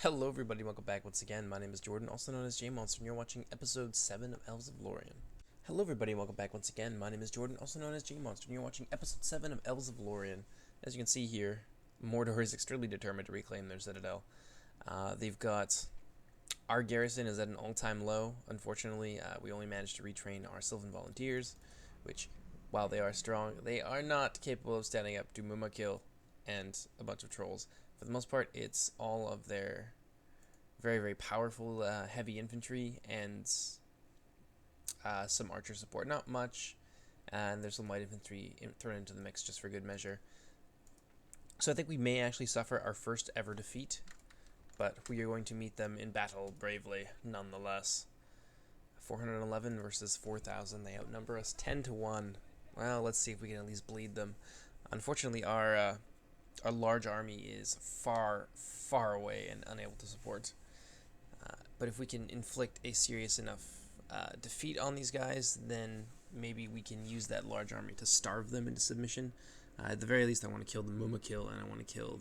Hello everybody, welcome back once again. My name is Jordan, also known as J-Monster, and you're watching episode 7 of Elves of Lorien. Hello everybody, welcome back once again. My name is Jordan, also known as J-Monster, and you're watching episode 7 of Elves of Lorien. As you can see here, Mordor is extremely determined to reclaim their citadel. They've got... Our garrison is at an all-time low. Unfortunately, we only managed to retrain our Sylvan volunteers, which, while they are strong, they are not capable of standing up to Mumakil and a bunch of trolls. For the most part, it's all of their very, very powerful heavy infantry and some archer support. Not much, and there's some light infantry thrown into the mix just for good measure. So I think we may actually suffer our first ever defeat, but we are going to meet them in battle bravely, nonetheless. 411 versus 4,000. They outnumber us 10 to 1. Well, let's see if we can at least bleed them. Unfortunately, our large army is far, far away and unable to support. But if we can inflict a serious enough defeat on these guys, then maybe we can use that large army to starve them into submission. At the very least, I want to kill the Mumakil, and I want to kill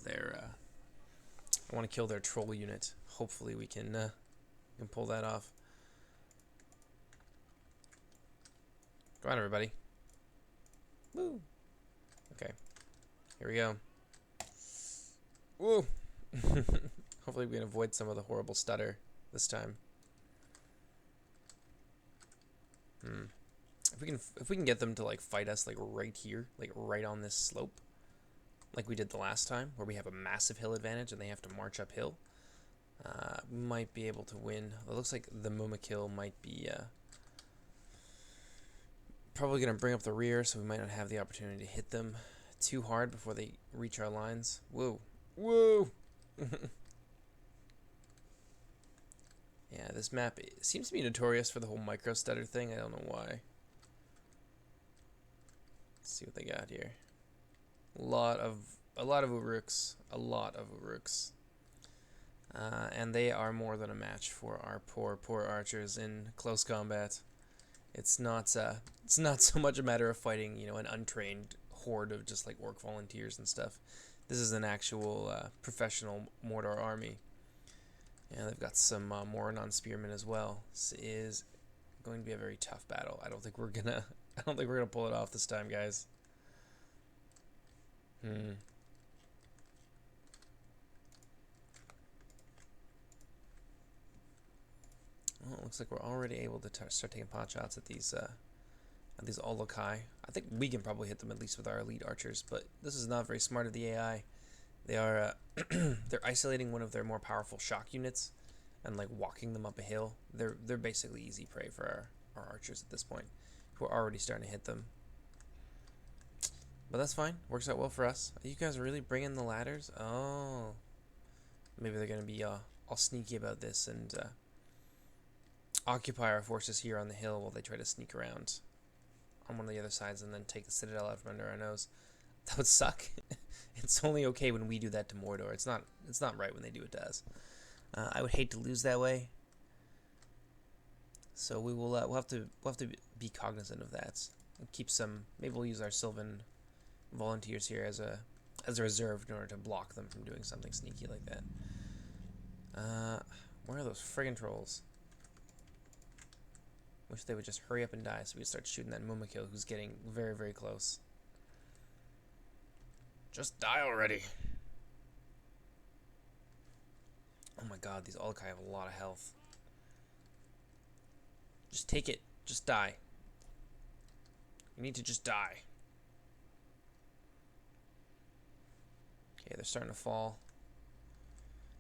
their troll unit. Hopefully, we can pull that off. Go on, everybody. Woo. Okay. Here we go. Woo. Hopefully, we can avoid some of the horrible stutter this time. If we can get them to like fight us like right here, like right on this slope, like we did the last time, where we have a massive hill advantage and they have to march uphill, we might be able to win. It looks like the Mumakil might be probably going to bring up the rear, so we might not have the opportunity to hit them too hard before they reach our lines. Whoa. Whoa! Yeah, this map seems to be notorious for the whole micro stutter thing. I don't know why. Let's see what they got here. A lot of Uruks. And they are more than a match for our poor archers in close combat. It's not so much a matter of fighting, an untrained horde of just like orc volunteers and stuff. This is an actual professional Mordor army. Yeah, they've got some Moranon spearmen as well. This is going to be a very tough battle. I don't think we're gonna pull it off this time, guys. Well, it looks like we're already able to start taking pot shots at these Olokai. I think we can probably hit them at least with our elite archers, but this is not very smart of the AI. They are they're isolating one of their more powerful shock units and like walking them up a hill. They're basically easy prey for our archers at this point, who are already starting to hit them. But that's fine. Works out well for us. Are you guys really bringing the ladders? Oh, maybe they're gonna be all sneaky about this and occupy our forces here on the hill while they try to sneak around on one of the other sides and then take the citadel out from under our nose. That would suck. It's only okay when we do that to Mordor. It's not right when they do it to us. I would hate to lose that way. So we'll have to be cognizant of that. And keep some. Maybe we'll use our Sylvan volunteers here as a reserve in order to block them from doing something sneaky like that. Where are those friggin' trolls? Wish they would just hurry up and die so we could start shooting that Mumakil who's getting very, very close. Just die already. Oh my god, these Olokai have a lot of health. Just take it. Just die. You need to just die. Okay, they're starting to fall.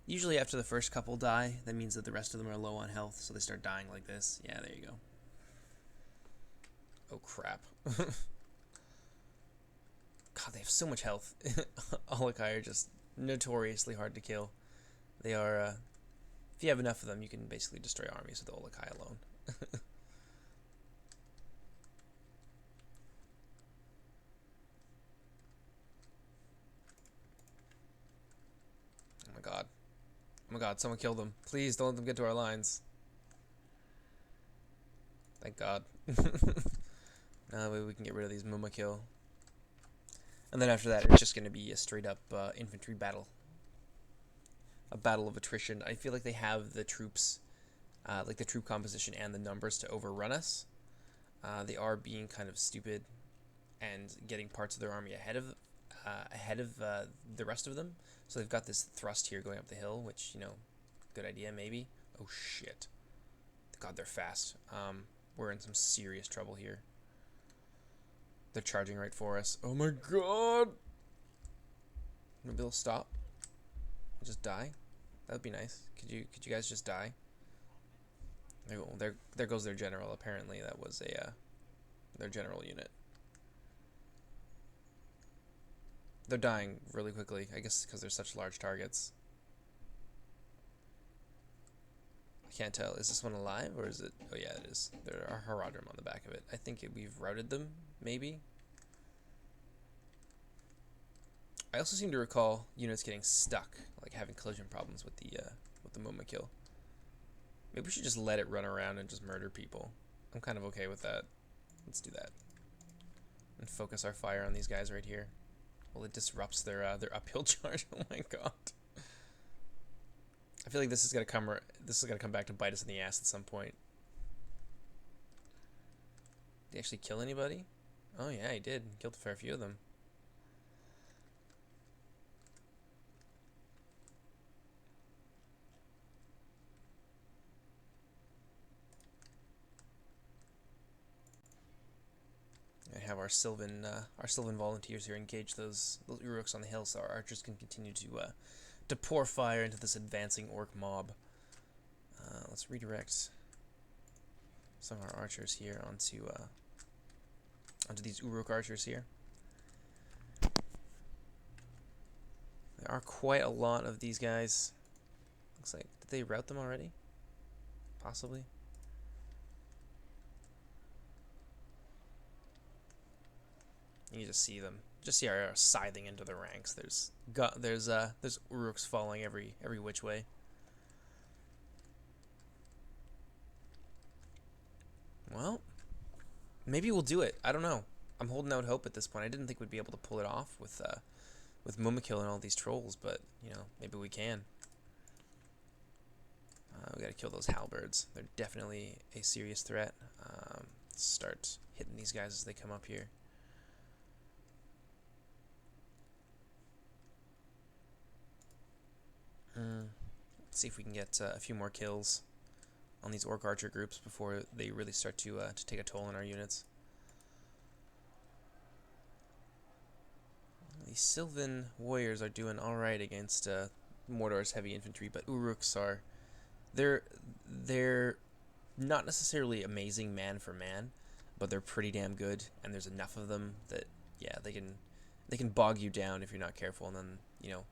Usually after the first couple die, that means that the rest of them are low on health, so they start dying like this. Yeah, there you go. Oh crap. God, they have so much health. Olokai are just notoriously hard to kill. They are, if you have enough of them, you can basically destroy armies with Olokai alone. Oh my god. Oh my god, someone kill them. Please don't let them get to our lines. Thank god. Now we can get rid of these Mumakil. And then after that, it's just going to be a straight up infantry battle. a battle of attrition. I feel like they have the troops, like the troop composition and the numbers to overrun us. They are being kind of stupid and getting parts of their army ahead of the rest of them. So they've got this thrust here going up the hill, which, you know, good idea maybe. Oh shit. God, they're fast. We're in some serious trouble here. They're charging right for us. Oh my god! Maybe they'll stop. Just die. That would be nice. Could you guys just die? There goes their general. Apparently that was a their general unit. They're dying really quickly. I guess because they're such large targets. I can't tell. Is this one alive or is it? Oh yeah, it is. There are Haradrim on the back of it. I think we've routed them. Maybe. I also seem to recall units getting stuck, like having collision problems with the Mumakil. Maybe we should just let it run around and just murder people. I'm kind of okay with that. Let's do that. And focus our fire on these guys right here. Well, it disrupts their uphill charge. Oh my god. I feel like this is gonna come back to bite us in the ass at some point. Did he actually kill anybody? Oh yeah, he did. Killed a fair few of them. I have our Sylvan volunteers here engage those Uruks on the hill, so our archers can continue to pour fire into this advancing orc mob. Let's redirect some of our archers here onto these Uruk archers here. There are quite a lot of these guys. Looks like, did they rout them already? Possibly. You just see them. Just see our scything into the ranks. There's Uruks falling every which way. Well, maybe we'll do it. I don't know. I'm holding out hope at this point. I didn't think we'd be able to pull it off with Mumakil and all these trolls, but you know, maybe we can. We gotta kill those halberds. They're definitely a serious threat. Start hitting these guys as they come up here. Let's see if we can get a few more kills on these orc archer groups before they really start to take a toll on our units. The Sylvan warriors are doing all right against Mordor's heavy infantry, but Uruks are they're not necessarily amazing man for man, but they're pretty damn good, and there's enough of them that yeah, they can bog you down if you're not careful, and then you know,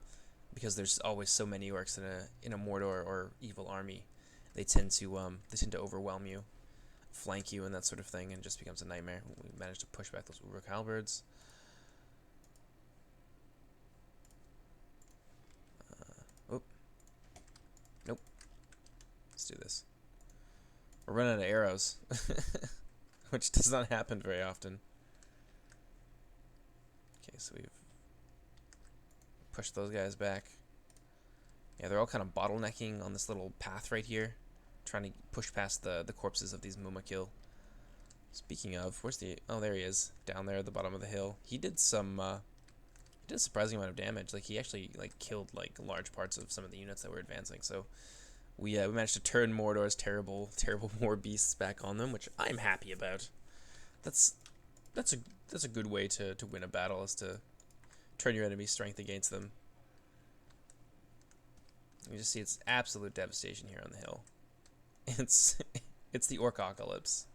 because there's always so many orcs in a Mordor or evil army, they tend to overwhelm you, flank you, and that sort of thing, and it just becomes a nightmare. We managed to push back those Uruk halberds. Nope. Let's do this. We're running out of arrows, which does not happen very often. Okay, so we've pushed those guys back. Yeah, they're all kind of bottlenecking on this little path right here, trying to push past the corpses of these Mumakil. Speaking of, where's the... Oh, there he is, down there at the bottom of the hill. He did some... he did a surprising amount of damage. Like, he actually, like, killed, like, large parts of some of the units that were advancing. So, we managed to turn Mordor's terrible war beasts back on them, which I'm happy about. That's a good way to win a battle, is to turn your enemy's strength against them. You just see it's absolute devastation here on the hill. It's the Orcocalypse.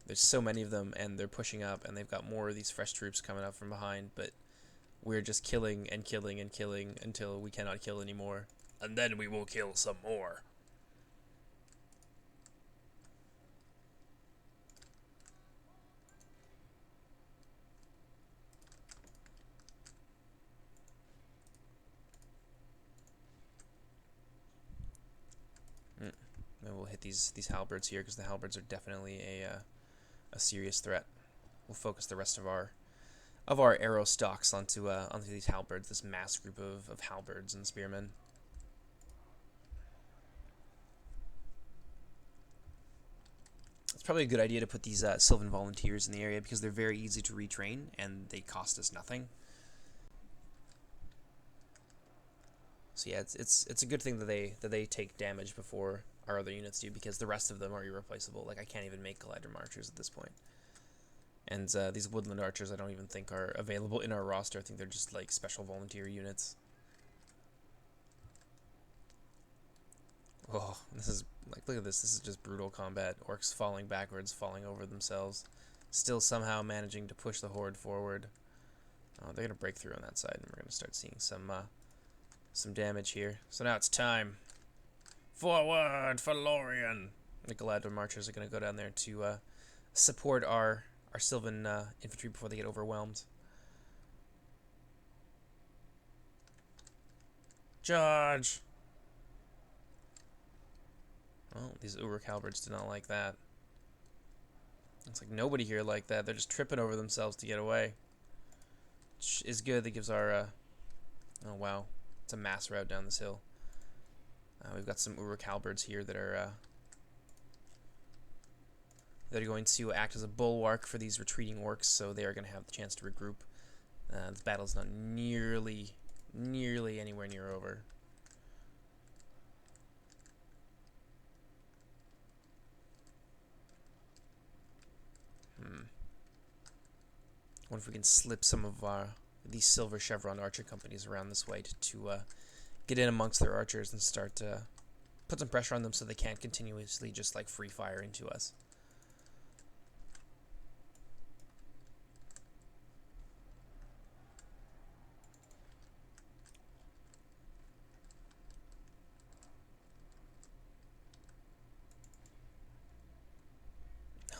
There's so many of them, and they're pushing up, and they've got more of these fresh troops coming up from behind, but we're just killing and killing and killing until we cannot kill anymore. And then we will kill some more. And we'll hit these halberds here, because the halberds are definitely a serious threat. We'll focus the rest of our arrow stocks onto these halberds, this mass group of halberds and spearmen. probably a good idea to put these Sylvan volunteers in the area because they're very easy to retrain and they cost us nothing. So yeah, it's a good thing that they take damage before our other units do, because the rest of them are irreplaceable. Like, I can't even make Galadrim archers at this point. And these woodland archers I don't even think are available in our roster. I think they're just like special volunteer units. Oh, this is like, look at this. This is just brutal combat. Orcs falling backwards, falling over themselves, still somehow managing to push the horde forward. Oh, they're gonna break through on that side, and we're gonna start seeing some damage here. So now it's time. Forward for Lorien! The Galadrim archers are gonna go down there to support our Sylvan infantry before they get overwhelmed. Charge! Oh, these Uruk halberds did not like that. It's like nobody here liked that. They're just tripping over themselves to get away. Which is good. That gives our... oh, wow. It's a mass route down this hill. We've got some Uruk halberds here that are going to act as a bulwark for these retreating orcs, so they are going to have the chance to regroup. This battle's not nearly anywhere near over. What if we can slip some of these Silver Chevron archer companies around this way to get in amongst their archers and start to put some pressure on them so they can't continuously just like free fire into us.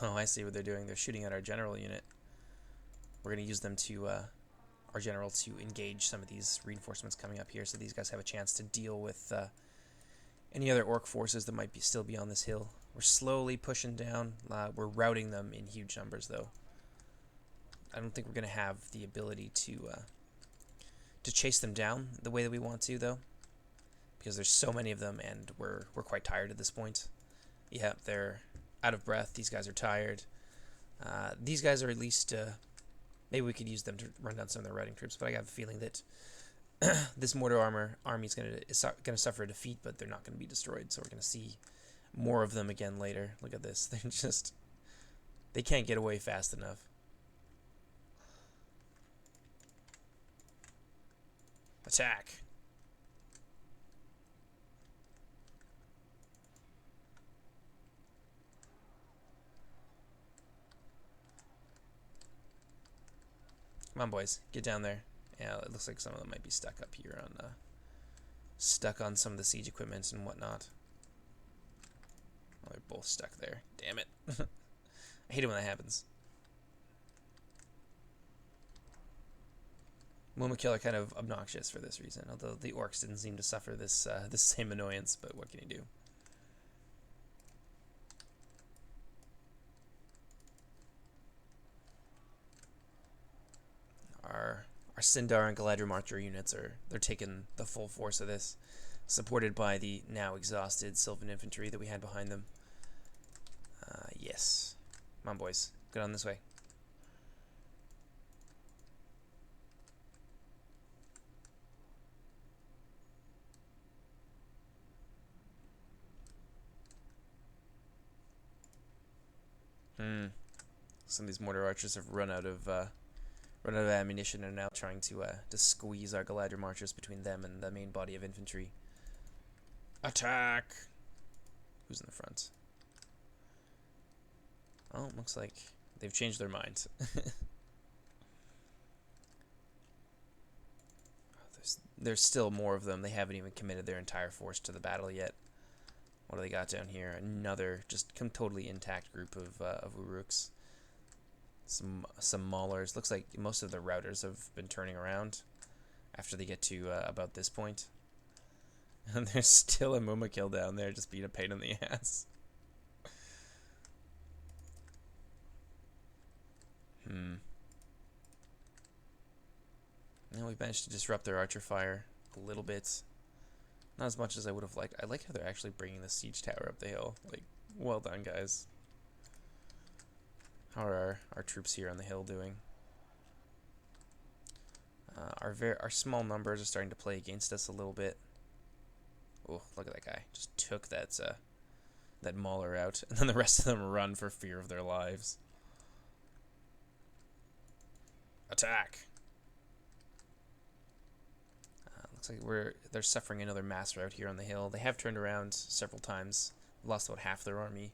Oh, I see what they're doing. They're shooting at our general unit. We're going to use them to, our general, to engage some of these reinforcements coming up here, so these guys have a chance to deal with any other orc forces that might still be on this hill. We're slowly pushing down. We're routing them in huge numbers, though. I don't think we're going to have the ability to chase them down the way that we want to, though, because there's so many of them, and we're quite tired at this point. Yeah, they're out of breath. These guys are tired. These guys are at least... maybe we could use them to run down some of their riding troops, but I have a feeling that this Mordor army is going to suffer a defeat, but they're not going to be destroyed, so we're going to see more of them again later. Look at this. They're just... they can't get away fast enough. Attack! Come on, boys. Get down there. Yeah, it looks like some of them might be stuck up here stuck on some of the siege equipment and whatnot. Oh, they're both stuck there. Damn it. I hate it when that happens. Mumakil are kind of obnoxious for this reason, although the orcs didn't seem to suffer this same annoyance, but what can you do? Our Sindar and Galadrim archer units they're taking the full force of this, supported by the now exhausted Sylvan infantry that we had behind them. Yes. Come on, boys. Get on this way. Some of these mortar archers have run out of ammunition and are now trying to squeeze our Galadrim archers between them and the main body of infantry. Attack! Who's in the front? Oh, looks like they've changed their minds. There's still more of them. They haven't even committed their entire force to the battle yet. What do they got down here? Another just totally intact group of Uruks. Some maulers. Looks like most of the routers have been turning around after they get to about this point. And there's still a Mumakil down there just being a pain in the ass. Now we've managed to disrupt their archer fire a little bit. Not as much as I would have liked. I like how they're actually bringing the siege tower up the hill. Like, well done, guys. How are our troops here on the hill doing? Our small numbers are starting to play against us a little bit. Oh, look at that guy! Just took that mauler out, and then the rest of them run for fear of their lives. Attack! Looks like they're suffering another mass rout here on the hill. They have turned around several times, lost about half their army.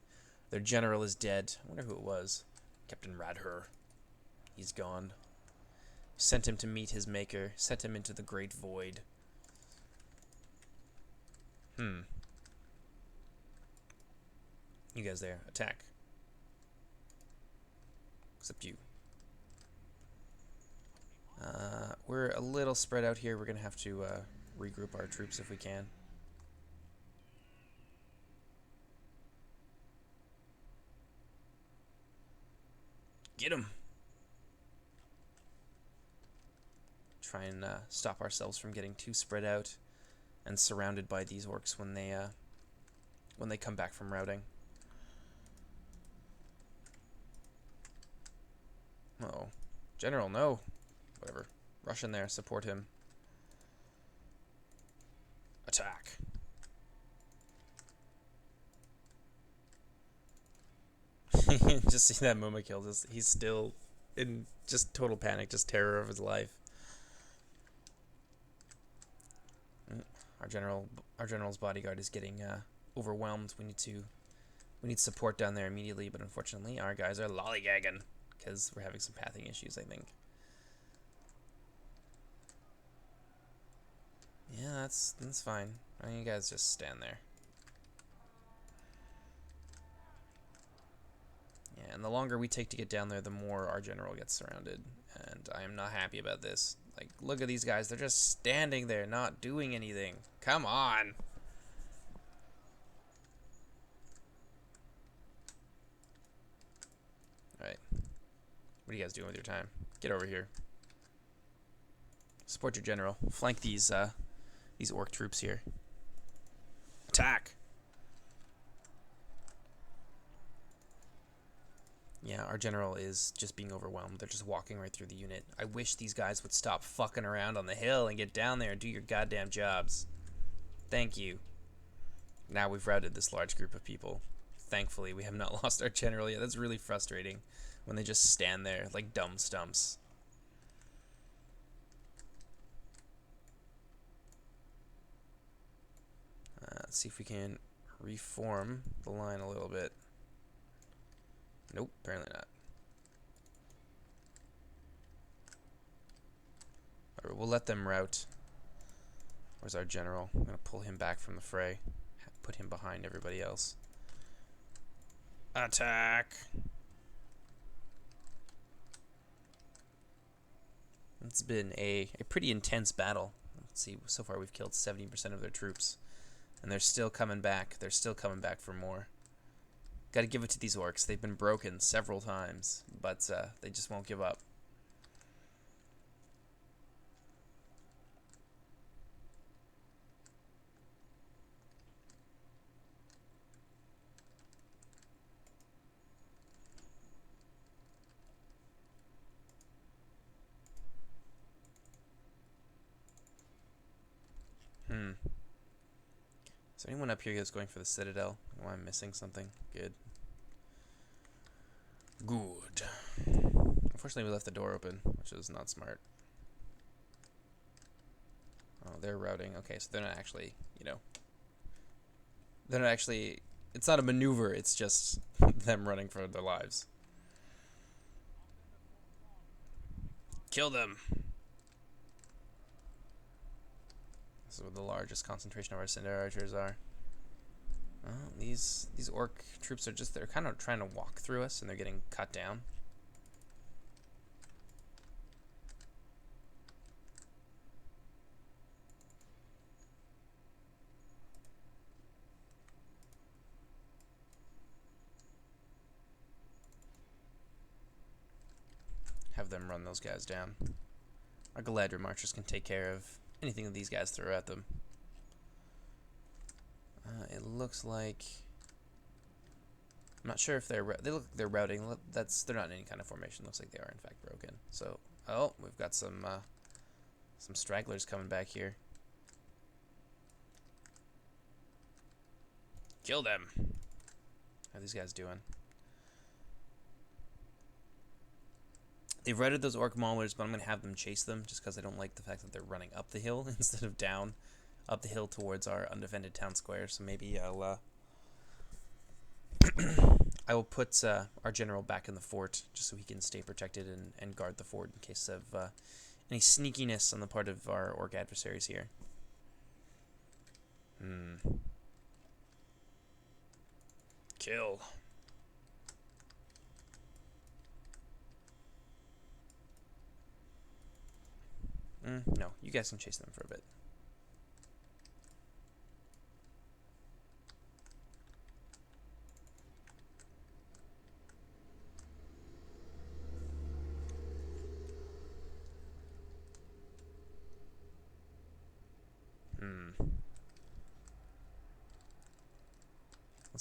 Their general is dead. I wonder who it was. Captain Radher. He's gone. Sent him to meet his maker. Sent him into the great void. You guys there. Attack. Except you. We're a little spread out here. We're going to have to regroup our troops if we can. Get him! Try and stop ourselves from getting too spread out and surrounded by these orcs when they come back from routing. Oh, General, no. Whatever. Rush in there, support him. Attack. Just see that Muma kill. He's still in just total panic, just terror of his life. Our general's bodyguard is getting overwhelmed. We need support down there immediately, but unfortunately our guys are lollygagging because we're having some pathing issues, I think. Yeah, that's fine. I mean, you guys just stand there. Yeah, and the longer we take to get down there, the more our general gets surrounded, and I am not happy about this. Like, look at these guys. They're just standing there, not doing anything. Come on! Alright. What are you guys doing with your time? Get over here. Support your general. Flank these orc troops here. Attack! Yeah, our general is just being overwhelmed. They're just walking right through the unit. I wish these guys would stop fucking around on the hill and get down there and do your goddamn jobs. Thank you. Now we've routed this large group of people. Thankfully, we have not lost our general yet. That's really frustrating when they just stand there like dumb stumps. Let's see if we can reform the line a little bit. Nope, apparently not. Alright, we'll let them rout. Where's our general? I'm going to pull him back from the fray. Put him behind everybody else. Attack! It's been a pretty intense battle. Let's see, so far we've killed 70% of their troops. And they're still coming back. They're still coming back for more. Gotta give it to these orcs. They've been broken several times, but they just won't give up. Is there anyone up here that's going for the citadel? Oh, I'm missing something. Good. Good. Unfortunately, we left the door open, which is not smart. Oh, they're routing. Okay, so they're not actually, they're not actually, it's not a maneuver, it's just them running for their lives. Kill them! This is where the largest concentration of our cinder archers are. Well, these orc troops are they're kind of trying to walk through us, and they're getting cut down. Have them run those guys down. Our Galadriel marchers can take care of anything that these guys throw at them. It looks like I'm not sure if they look like they're routing. They're not in any kind of formation. Looks like they are in fact broken. So, oh, we've got some stragglers coming back here. Kill them. How are these guys doing? They've routed those orc maulers, but I'm going to have them chase them just because I don't like the fact that they're running up the hill instead of down, up the hill towards our undefended town square. So maybe I will put our general back in the fort just so he can stay protected and guard the fort in case of any sneakiness on the part of our orc adversaries here. Kill. No, you guys can chase them for a bit.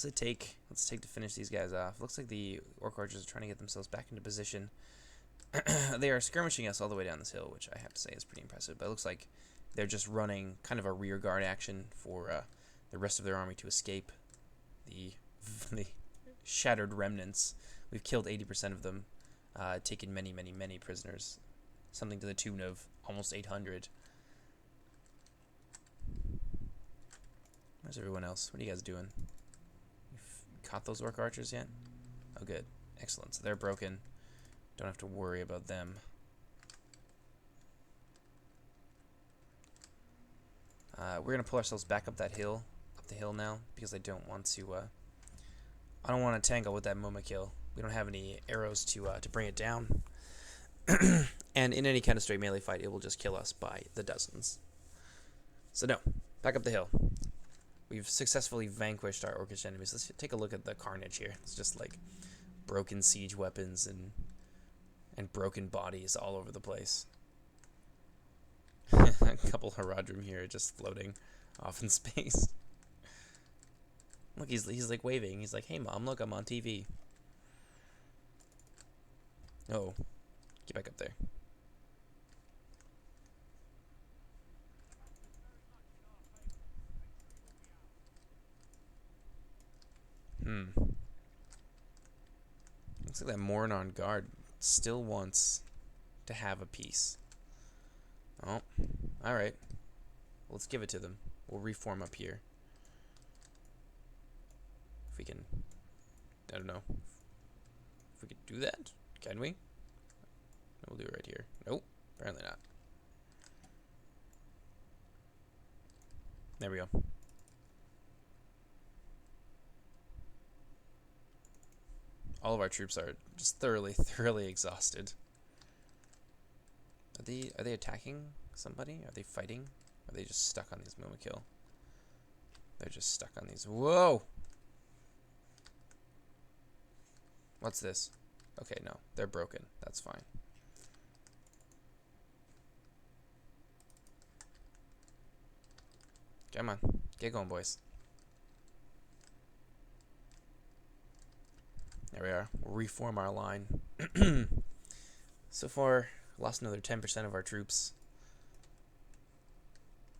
Let's take to finish these guys off. Looks like the orc archers are trying to get themselves back into position. They are skirmishing us all the way down this hill, which I have to say is pretty impressive. But it looks like they're just running kind of a rear guard action for the rest of their army to escape the shattered remnants. We've killed 80% of them, taken many, many, many prisoners, something to the tune of almost 800. Where's everyone else? What are you guys doing? You've caught those orc archers yet? Oh, good. Excellent. So they're broken. Don't have to worry about them. We're gonna pull ourselves back up the hill now, because I don't want to tangle with that Moma kill. We don't have any arrows to bring it down, and in any kind of straight melee fight, it will just kill us by the dozens. So no, back up the hill. We've successfully vanquished our orcish enemies. Let's take a look at the carnage here. It's just like broken siege weapons and broken bodies all over the place. A couple Haradrim here just floating off in space. Look, he's like waving. He's like, "Hey mom, look, I'm on TV." Oh, get back up there. Looks like that Morin on guard still wants to have a piece. Oh, alright. Let's give it to them. We'll reform up here. If we can... I don't know. If we could do that? Can we? We'll do it right here. Nope. Apparently not. There we go. All of our troops are just thoroughly exhausted. Are they attacking somebody? Are they fighting? Are they just stuck on these Momokill? They're just stuck on these. Whoa! What's this? Okay, no. They're broken. That's fine. Come on. Get going, boys. There we are. We'll reform our line. So far, lost another 10% of our troops.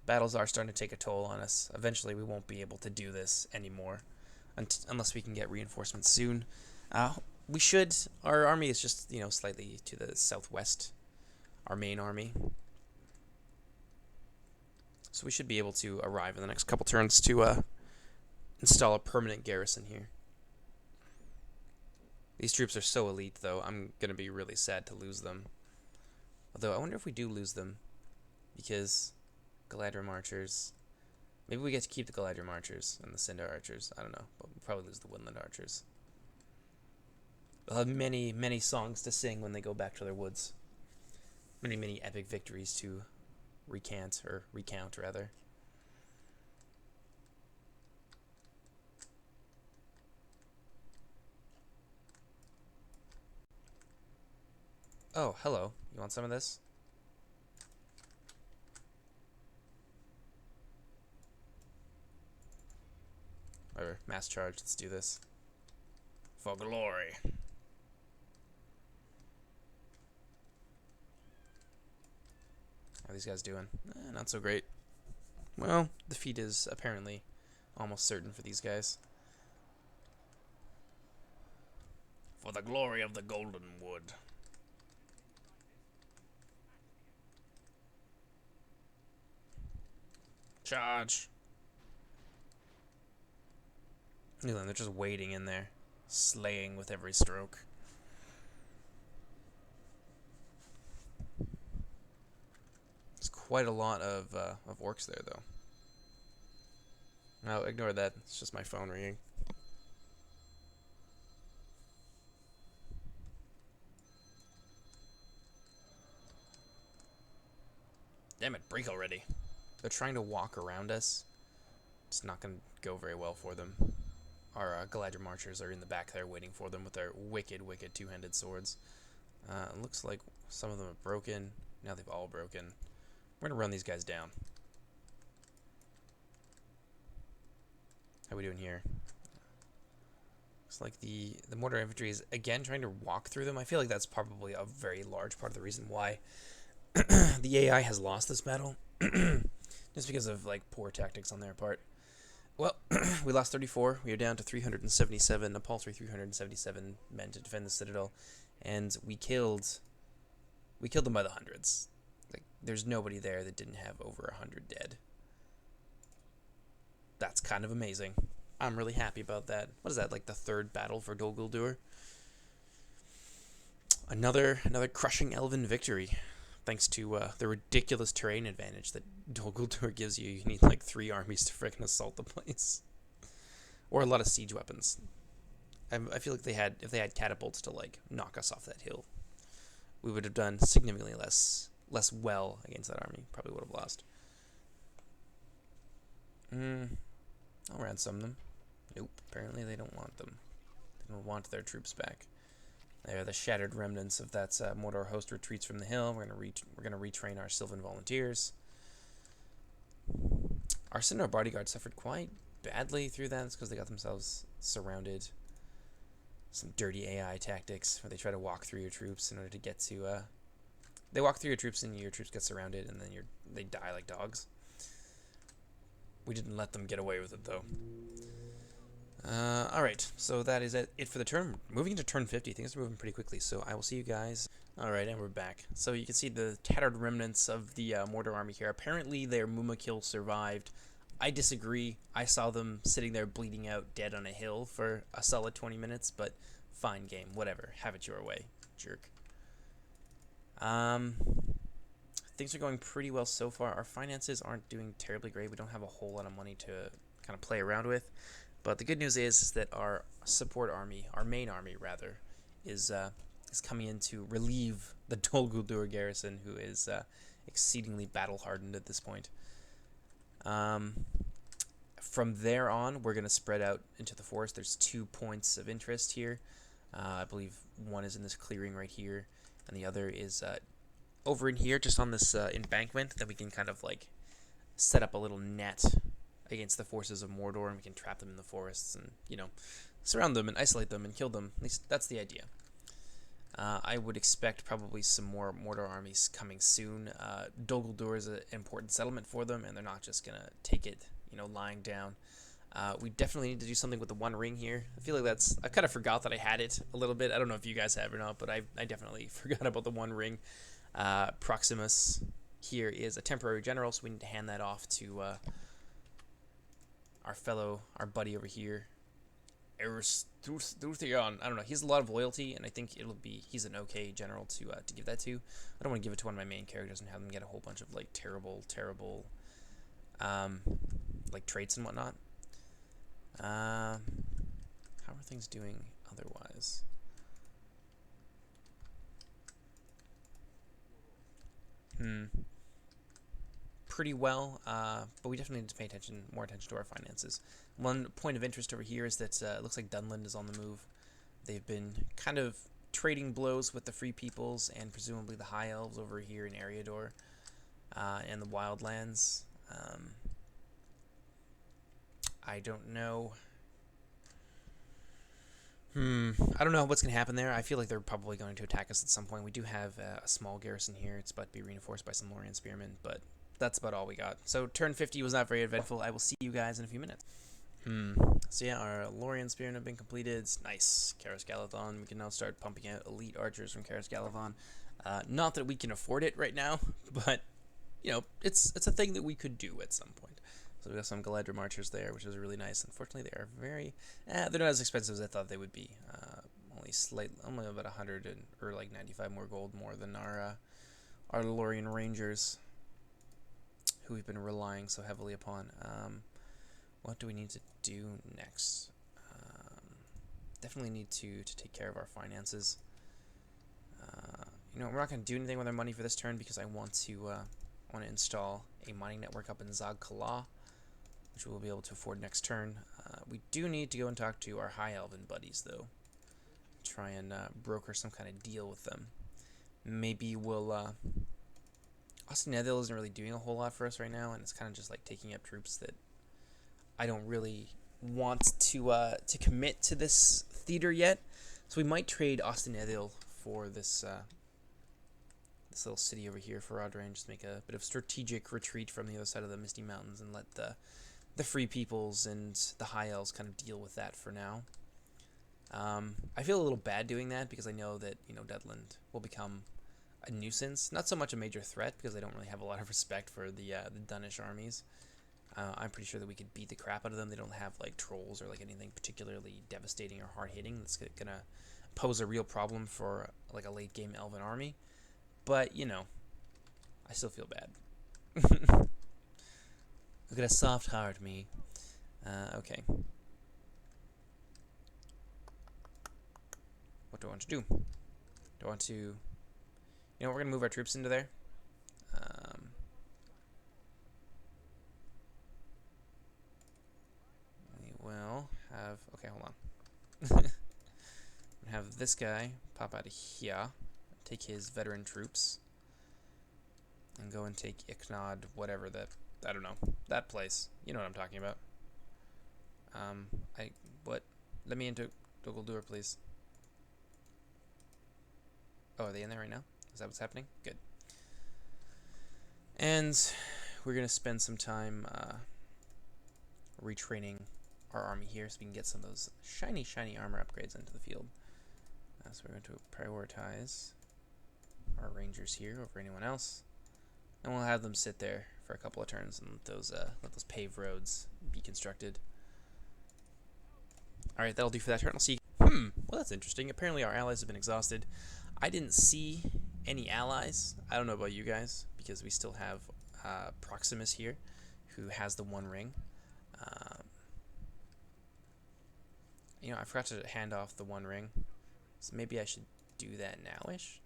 Battles are starting to take a toll on us. Eventually, we won't be able to do this anymore unless we can get reinforcements soon. We should. Our army is just, slightly to the southwest. Our main army. So we should be able to arrive in the next couple turns to install a permanent garrison here. These troops are so elite, though. I'm going to be really sad to lose them. Although, I wonder if we do lose them. Because Galadrim archers... Maybe we get to keep the Galadrim archers and the Sindar archers. I don't know. But we'll probably lose the Woodland archers. They'll have many, many songs to sing when they go back to their woods. Many, many epic victories to recount, rather. Oh, hello. You want some of this? Whatever. Mass charge. Let's do this. For glory. How are these guys doing? Not so great. Well, defeat is apparently almost certain for these guys. For the glory of the golden wood. Charge. They're just waiting in there, slaying with every stroke. There's quite a lot of orcs there, though. No, ignore that. It's just my phone ringing. Damn it, break already. They're trying to walk around us. It's not going to go very well for them. Our Galadriel Marchers are in the back there waiting for them with their wicked, wicked two-handed swords. It looks like some of them have broken. Now they've all broken. We're going to run these guys down. How are we doing here? Looks like the Mordor infantry is again trying to walk through them. I feel like that's probably a very large part of the reason why the AI has lost this battle. Just because of like poor tactics on their part. Well, we lost 34. We are down to 377, a paltry 377 men to defend the citadel, and we killed them by the hundreds. Like, there's nobody there that didn't have over 100 dead. That's kind of amazing. I'm really happy about that. What is that, like the third battle for Dol Guldur? Another crushing elven victory. Thanks to the ridiculous terrain advantage that Dol Guldur gives you. You need like 3 armies to frickin' assault the place. Or a lot of siege weapons. I feel like if they had catapults to like knock us off that hill, we would have done significantly less well against that army. Probably would have lost. I'll ransom them. Nope, apparently they don't want them. They don't want their troops back. There, the shattered remnants of that Mordor host retreats from the hill. We're gonna retrain our Sylvan volunteers. Our Sinnoh bodyguard suffered quite badly through that. It's because they got themselves surrounded. Some dirty AI tactics where they try to walk through your troops in order to get to. They walk through your troops and your troops get surrounded, and then they die like dogs. We didn't let them get away with it though. Alright, so that is it for the turn. Moving into turn 50, things are moving pretty quickly, so I will see you guys. Alright, and we're back. So you can see the tattered remnants of the Mordor army here. Apparently their Mumakil survived. I disagree. I saw them sitting there bleeding out dead on a hill for a solid 20 minutes, but fine game, whatever. Have it your way, jerk. Things are going pretty well so far. Our finances aren't doing terribly great. We don't have a whole lot of money to kind of play around with. But the good news is that our support army, our main army rather, is coming in to relieve the Dol Guldur garrison, who is exceedingly battle hardened at this point. From there on, we're going to spread out into the forest. There's 2 points of interest here. I believe one is in this clearing right here, and the other is over in here, just on this embankment. That we can kind of like set up a little net against the forces of Mordor, and we can trap them in the forests and, you know, surround them and isolate them and kill them. At least that's the idea. I would expect probably some more Mordor armies coming soon. Dol Guldur is an important settlement for them, and they're not just going to take it, you know, lying down. We definitely need to do something with the One Ring here. I feel like I kind of forgot that I had it a little bit. I don't know if you guys have or not, but I definitely forgot about the One Ring. Proximus here is a temporary general, so we need to hand that off to our buddy over here, Erusthutheon. I don't know. He has a lot of loyalty, and I think he's an okay general to give that to. I don't want to give it to one of my main characters and have them get a whole bunch of like terrible, like traits and whatnot. How are things doing otherwise? Pretty well, but we definitely need to pay more attention to our finances. One point of interest over here is that it looks like Dunland is on the move. They've been kind of trading blows with the Free Peoples and presumably the High Elves over here in Eriador and the Wildlands. I don't know I don't know what's going to happen there. I feel like they're probably going to attack us at some point. We do have a small garrison here. It's about to be reinforced by some Lorien spearmen, but that's about all we got. So turn 50 was not very eventful. I will see you guys in a few minutes. So yeah, our Lorien spearmen have been completed. Nice. Karis Galathon. We can now start pumping out elite archers from Karis Galathon. Not that we can afford it right now, but, you know, it's a thing that we could do at some point. So we got some Galadrim archers there, which is really nice. Unfortunately, they are very... they're not as expensive as I thought they would be. Only about 100 or like 95 more gold more than our Lorien Rangers, who we've been relying so heavily upon. What do we need to do next? Definitely need to take care of our finances. You know, we're not going to do anything with our money for this turn because I want to install a mining network up in Zag Kala, which we'll be able to afford next turn. We do need to go and talk to our High Elven buddies, though. Try and broker some kind of deal with them. Maybe we'll... Ostinethil isn't really doing a whole lot for us right now, and it's kind of just like taking up troops that I don't really want to commit to this theater yet. So we might trade Ostinethil for this little city over here for Audrain, just make a bit of strategic retreat from the other side of the Misty Mountains and let the Free Peoples and the High Elves kind of deal with that for now. I feel a little bad doing that because I know that, you know, Deadland will become a nuisance. Not so much a major threat because I don't really have a lot of respect for the Dunish armies. I'm pretty sure that we could beat the crap out of them. They don't have like trolls or like anything particularly devastating or hard-hitting that's gonna pose a real problem for like a late-game Elven army. But, you know, I still feel bad. Look at a soft heart, me. Okay. What do I want to do? Do I want to... You know, we're going to move our troops into there. We will have... Okay, hold on. Have this guy pop out of here, take his veteran troops, and go and take Iknod, whatever that... I don't know. That place. You know what I'm talking about. What? Let me into Dol Guldur, please. Oh, are they in there right now? Is that what's happening? Good. And we're going to spend some time retraining our army here so we can get some of those shiny, shiny armor upgrades into the field. So we're going to prioritize our rangers here over anyone else. And we'll have them sit there for a couple of turns and let those paved roads be constructed. Alright, that'll do for that turn. I'll see. Well, that's interesting. Apparently our allies have been exhausted. I didn't see any allies. I don't know about you guys, because we still have Proximus here, who has the One Ring. You know, I forgot to hand off the One Ring, so maybe I should do that now-ish.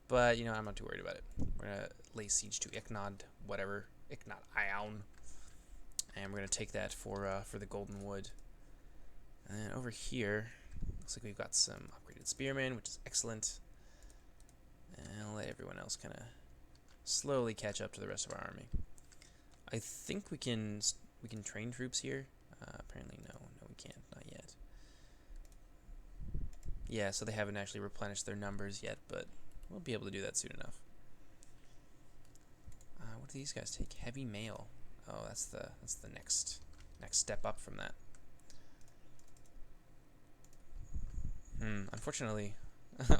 But, you know, I'm not too worried about it. We're going to lay siege to Iknod, whatever, Iknod Ion. And we're going to take that for the Golden Wood. And then over here, looks like we've got some upgraded spearmen, which is excellent. And I'll let everyone else kind of slowly catch up to the rest of our army. I think we can train troops here. Apparently no, we can't, not yet. Yeah, so they haven't actually replenished their numbers yet, but we'll be able to do that soon enough. What do these guys take? Heavy mail. Oh, that's the next step up from that. Unfortunately,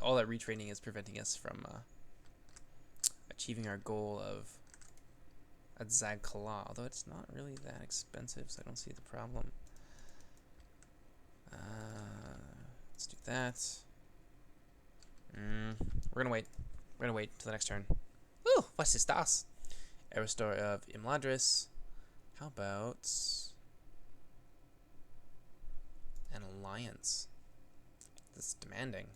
all that retraining is preventing us from achieving our goal of a Zag Kala, although it's not really that expensive, so I don't see the problem. Let's do that. We're gonna wait. We're gonna wait till the next turn. Ooh, what's this das? Aristor of Imladris. How about an alliance? That's demanding.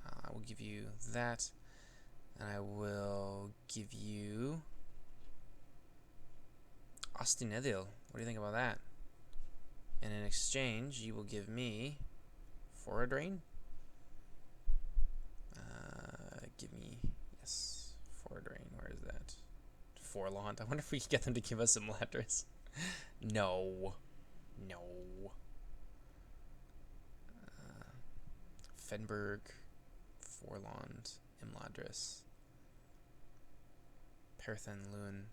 I will give you that, and I will give you Ostinethil. What do you think about that? And in exchange, you will give me Foradrain. Give me, yes, Foradrain. Where is that? Forlaunt. I wonder if we can get them to give us some Latris. No. No. Fenberg, Forlond, Imladris, Perthen, Lewin.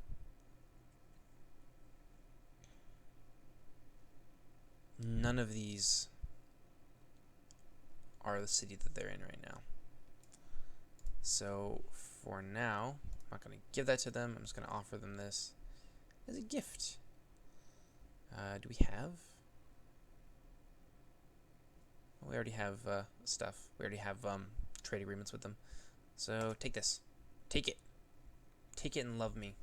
None of these are the city that they're in right now. So for now, I'm not going to give that to them. I'm just going to offer them this as a gift. Do we have? We already have stuff. We already have trade agreements with them. So take this. Take it. Take it and love me.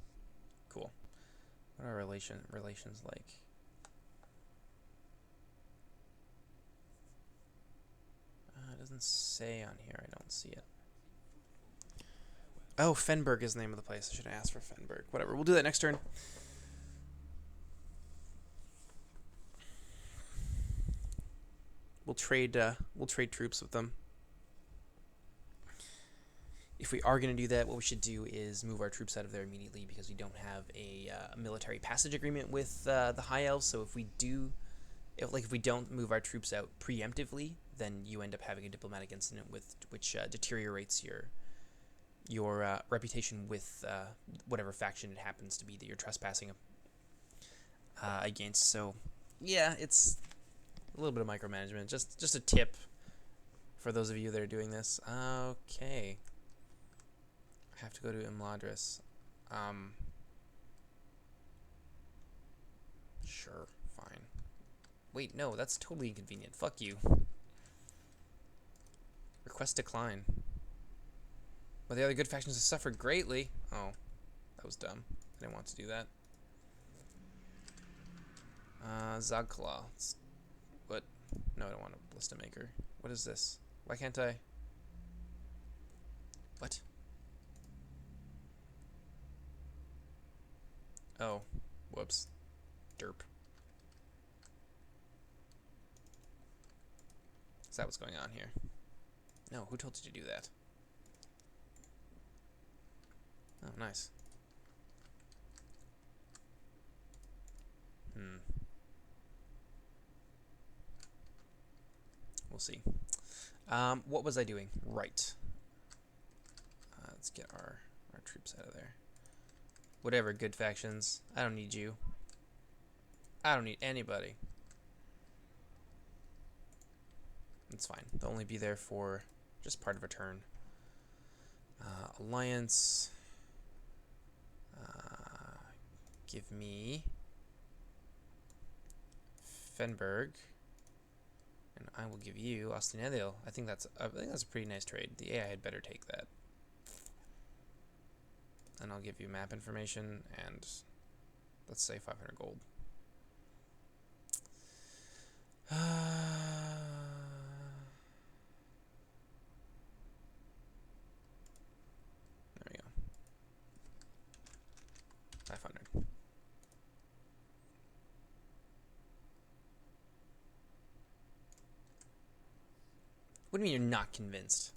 Cool. What are relations like? It doesn't say on here. I don't see it. Oh, Fenberg is the name of the place. I should have asked for Fenberg. Whatever. We'll do that next turn. We'll trade troops with them. If we are going to do that, what we should do is move our troops out of there immediately because we don't have a military passage agreement with the High Elves. So if we don't move our troops out preemptively, then you end up having a diplomatic incident which deteriorates your reputation with whatever faction it happens to be that you're trespassing against. So yeah, it's a little bit of micromanagement. Just a tip for those of you that are doing this. Okay. I have to go to Imladris. Sure, fine. Wait, no, that's totally inconvenient. Fuck you. Request decline. But the other good factions have suffered greatly. Oh, that was dumb. I didn't want to do that. Zagkla. What? No, I don't want a ballista maker. What is this? Why can't I? What? Oh, whoops. Derp. Is that what's going on here? No, who told you to do that? Oh, nice. We'll see. What was I doing? Right. Let's get our troops out of there. Whatever, good factions. I don't need you. I don't need anybody. It's fine. They'll only be there for just part of a turn. Alliance. Give me Fenberg, and I will give you Ostinedil. I think that's a pretty nice trade. The AI had better take that. And I'll give you map information and let's say 500 gold. There we go. 500. What do you mean you're not convinced?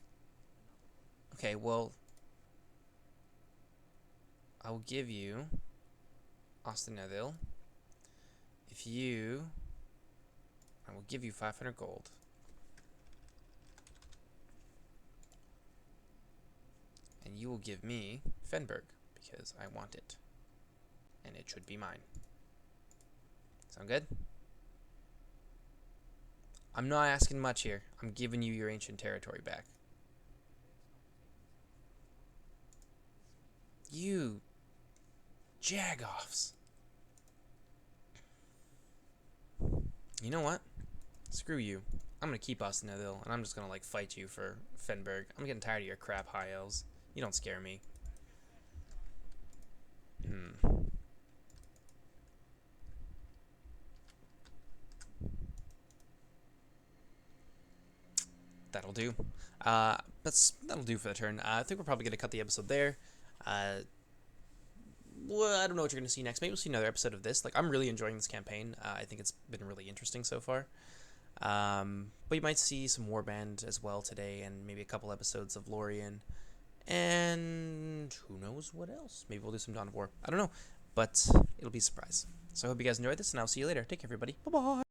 Okay, well, I will give you Ostinedil. I will give you 500 gold. And you will give me Fenberg, because I want it. And it should be mine. Sound good? I'm not asking much here. I'm giving you your ancient territory back. You jagoffs. You know what? Screw you. I'm gonna keep Ostinedil, and I'm just gonna fight you for Fenberg. I'm getting tired of your crap, High Elves. You don't scare me. That'll do. That'll do for the turn. I think we're probably gonna cut the episode there. Well, I don't know what you're gonna see next. Maybe we'll see another episode of this. I'm really enjoying this campaign. I think it's been really interesting so far. But you might see some Warband as well today, and maybe a couple episodes of Lorien, and who knows what else. Maybe we'll do some Dawn of War. I don't know, but it'll be a surprise. So I hope you guys enjoyed this, and I'll see you later. Take care, everybody. Bye-bye.